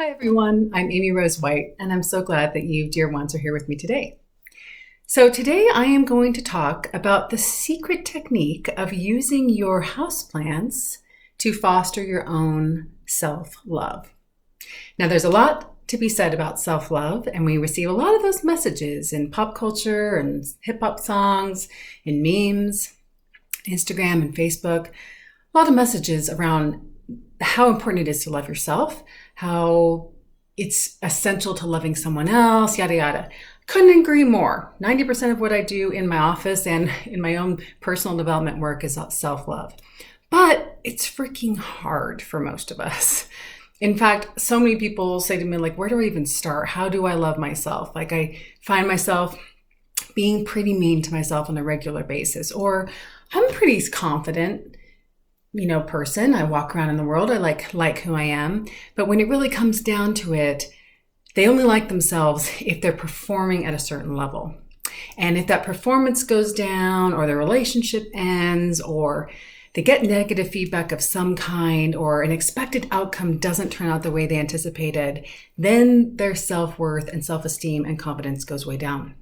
Hi everyone, I'm Amy Rose White, and I'm so glad that you, dear ones, are here with me today. So today I am going to talk about the secret technique of using your houseplants to foster your own self-love. Now there's a lot to be said about self-love, and we receive a lot of those messages in pop culture and hip-hop songs, in memes, Instagram and Facebook, a lot of messages around how important it is to love yourself, how it's essential to loving someone else, yada, yada. Couldn't agree more. 90% of what I do in my office and in my own personal development work is self-love. But it's freaking hard for most of us. In fact, so many people say to me, like, where do I even start? How do I love myself? Like, I find myself being pretty mean to myself on a regular basis, or I'm pretty confident, person. I walk around in the world. I like who I am. But when it really comes down to it, they only like themselves if they're performing at a certain level. And if that performance goes down, or their relationship ends, or they get negative feedback of some kind, or an expected outcome doesn't turn out the way they anticipated, then their self-worth and self-esteem and confidence goes way down.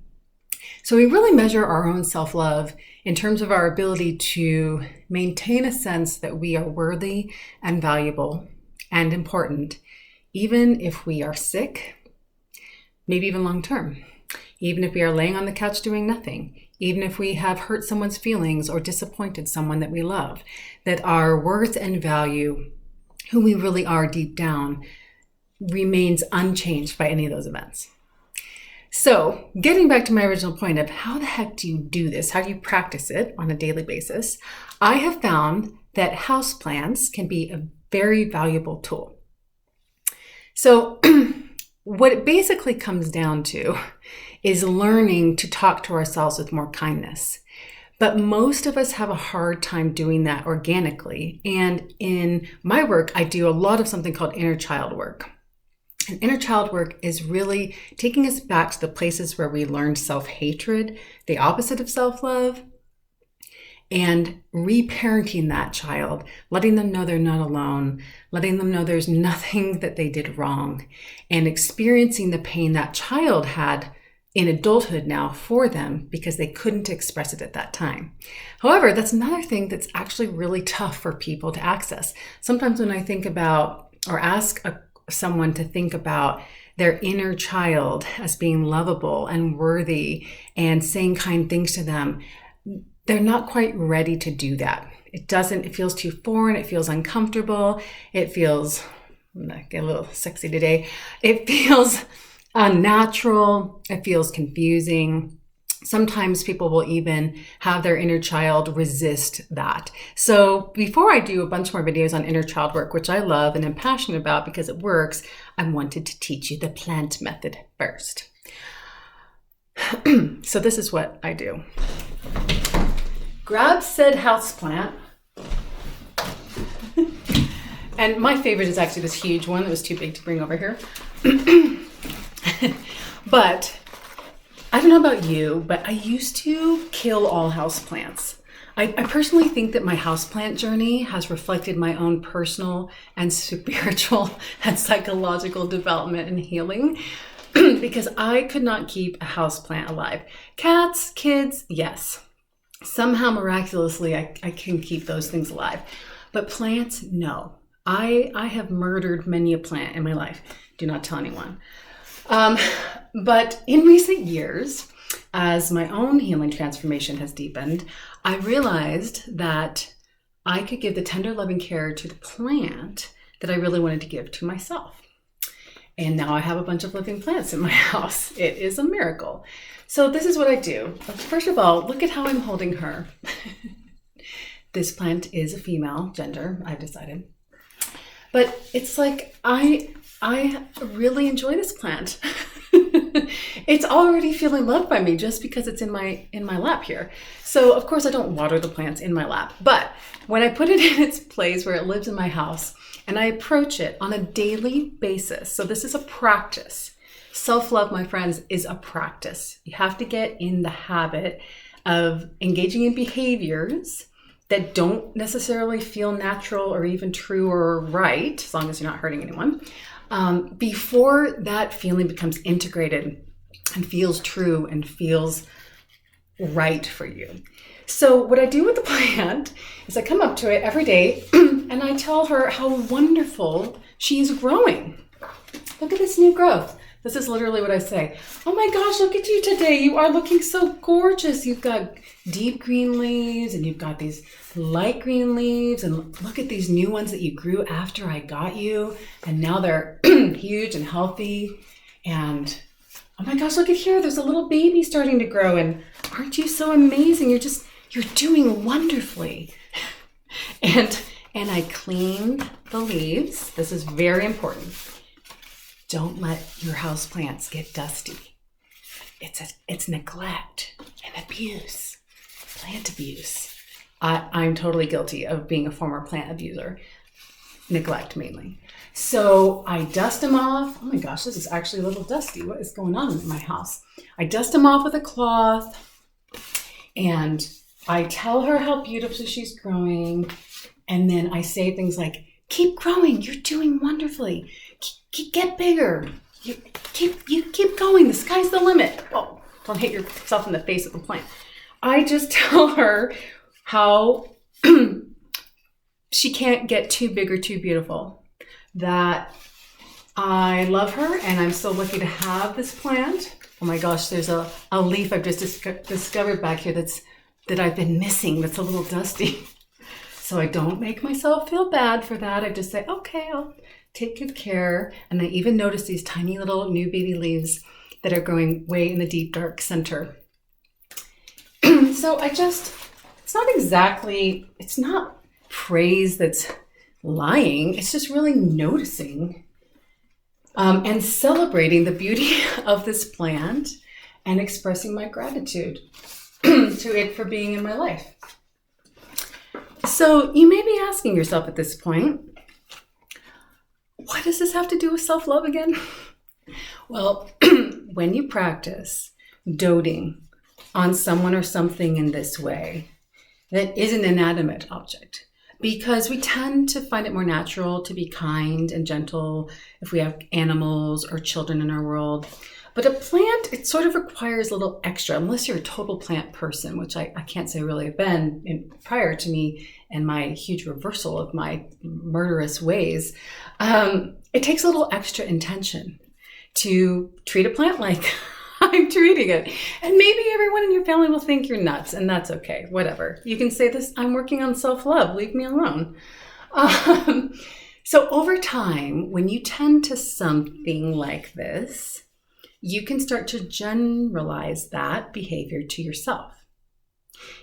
So we really measure our own self-love in terms of our ability to maintain a sense that we are worthy and valuable and important, even if we are sick, maybe even long-term, even if we are laying on the couch doing nothing, even if we have hurt someone's feelings or disappointed someone that we love, that our worth and value, who we really are deep down, remains unchanged by any of those events. So getting back to my original point of how the heck do you do this? How do you practice it on a daily basis? I have found that houseplants can be a very valuable tool. So what it basically comes down to is learning to talk to ourselves with more kindness. But most of us have a hard time doing that organically. And in my work, I do a lot of something called inner child work. And inner child work is really taking us back to the places where we learned self-hatred, the opposite of self-love, and reparenting that child, letting them know they're not alone, letting them know there's nothing that they did wrong, and experiencing the pain that child had in adulthood now for them because they couldn't express it at that time. However, that's another thing that's actually really tough for people to access. Sometimes when I think about or ask someone to think about their inner child as being lovable and worthy and saying kind things to them, they're not quite ready to do that. It feels too foreign. It feels uncomfortable. It feels, I'm gonna get a little sexy today. It feels unnatural. It feels confusing. Sometimes people will even have their inner child resist that. So before I do a bunch more videos on inner child work, which I love and am passionate about because it works, I wanted to teach you the plant method first. So this is what I do. Grab said houseplant. And my favorite is actually this huge one that was too big to bring over here. But I don't know about you, but I used to kill all houseplants. I personally think that my houseplant journey has reflected my own personal and spiritual and psychological development and healing because I could not keep a houseplant alive. Cats, kids, yes. Somehow miraculously I can keep those things alive. But plants, no. I have murdered many a plant in my life. Do not tell anyone. But in recent years, as my own healing transformation has deepened, I realized that I could give the tender loving care to the plant that I really wanted to give to myself. And now I have a bunch of living plants in my house. It is a miracle. So this is what I do. First of all, look at how I'm holding her. This plant is a female gender, I've decided. But it's like, I really enjoy this plant. It's already feeling loved by me just because it's in my lap here. So of course I don't water the plants in my lap, but when I put it in its place where it lives in my house and I approach it on a daily basis, so this is a practice. Self-love, my friends, is a practice. You have to get in the habit of engaging in behaviors that don't necessarily feel natural or even true or right, as long as you're not hurting anyone, before that feeling becomes integrated and feels true and feels right for you. So what I do with the plant is I come up to it every day and I tell her how wonderful she's growing. Look at this new growth. This is literally what I say. Oh my gosh, look at you today. You are looking so gorgeous. You've got deep green leaves and you've got these light green leaves, and look at these new ones that you grew after I got you. And now they're huge and healthy. And oh my gosh, look at here. There's a little baby starting to grow. And aren't you so amazing? You're doing wonderfully. And I cleaned the leaves. This is very important. Don't let your houseplants get dusty. It's neglect and abuse, plant abuse. I'm totally guilty of being a former plant abuser, neglect mainly. So I dust them off. Oh my gosh, this is actually a little dusty. What is going on in my house? I dust them off with a cloth and I tell her how beautifully she's growing. And then I say things like, keep growing. You're doing wonderfully. Get bigger. You keep going. The sky's the limit. Oh, don't hit yourself in the face with the plant. I just tell her how she can't get too big or too beautiful. That I love her and I'm so lucky to have this plant. Oh my gosh, there's a leaf I've just discovered back here that I've been missing that's a little dusty. So I don't make myself feel bad for that. I just say, okay, I'll take good care. And I even notice these tiny little new baby leaves that are growing way in the deep dark center. So it's not praise that's lying. It's just really noticing and celebrating the beauty of this plant and expressing my gratitude to it for being in my life. So you may be asking yourself at this point, what does this have to do with self-love again? Well, when you practice doting on someone or something in this way that is an inanimate object, because we tend to find it more natural to be kind and gentle if we have animals or children in our world. But a plant, it sort of requires a little extra, unless you're a total plant person, which I can't say I really have been prior to me and my huge reversal of my murderous ways. It takes a little extra intention to treat a plant like I'm treating it. And maybe everyone in your family will think you're nuts, and that's okay, whatever. You can say this, I'm working on self-love, leave me alone. So over time, when you tend to something like this, you can start to generalize that behavior to yourself.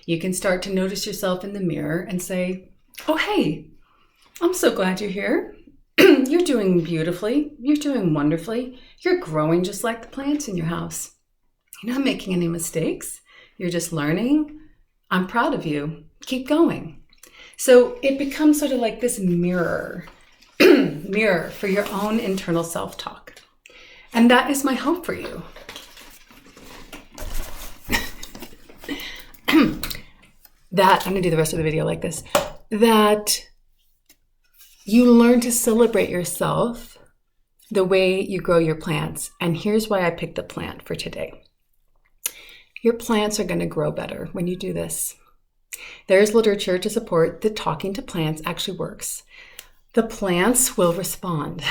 You can start to notice yourself in the mirror and say, oh, hey, I'm so glad you're here. You're doing beautifully. You're doing wonderfully. You're growing just like the plants in your house. You're not making any mistakes. You're just learning. I'm proud of you. Keep going. So it becomes sort of like this mirror for your own internal self-talk. And that is my hope for you. That, I'm going to do the rest of the video like this, that you learn to celebrate yourself the way you grow your plants. And here's why I picked the plant for today. Your plants are going to grow better when you do this. There's literature to support that talking to plants actually works. The plants will respond.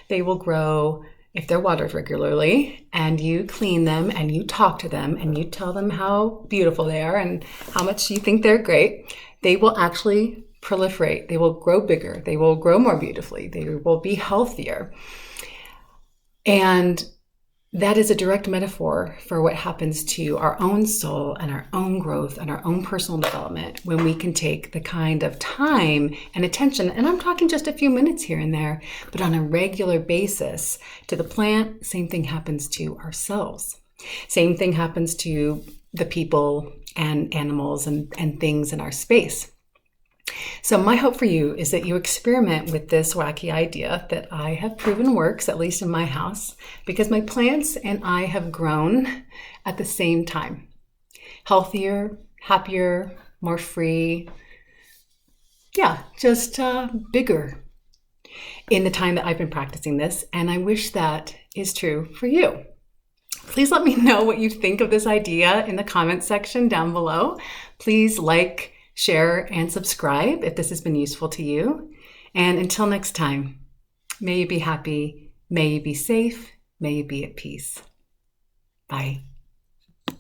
They will grow if they're watered regularly, and you clean them and you talk to them and you tell them how beautiful they are and how much you think they're great. They will actually proliferate. They will grow bigger. They will grow more beautifully. They will be healthier. And that is a direct metaphor for what happens to our own soul and our own growth and our own personal development when we can take the kind of time and attention, and I'm talking just a few minutes here and there, but on a regular basis to the plant. Same thing happens to ourselves. Same thing happens to the people and animals and things in our space. So my hope for you is that you experiment with this wacky idea that I have proven works, at least in my house, because my plants and I have grown at the same time. Healthier, happier, more free, yeah, just bigger in the time that I've been practicing this. And I wish that is true for you. Please let me know what you think of this idea in the comments section down below. Please like, share, and subscribe if this has been useful to you. And until next time, may you be happy, may you be safe, may you be at peace. Bye.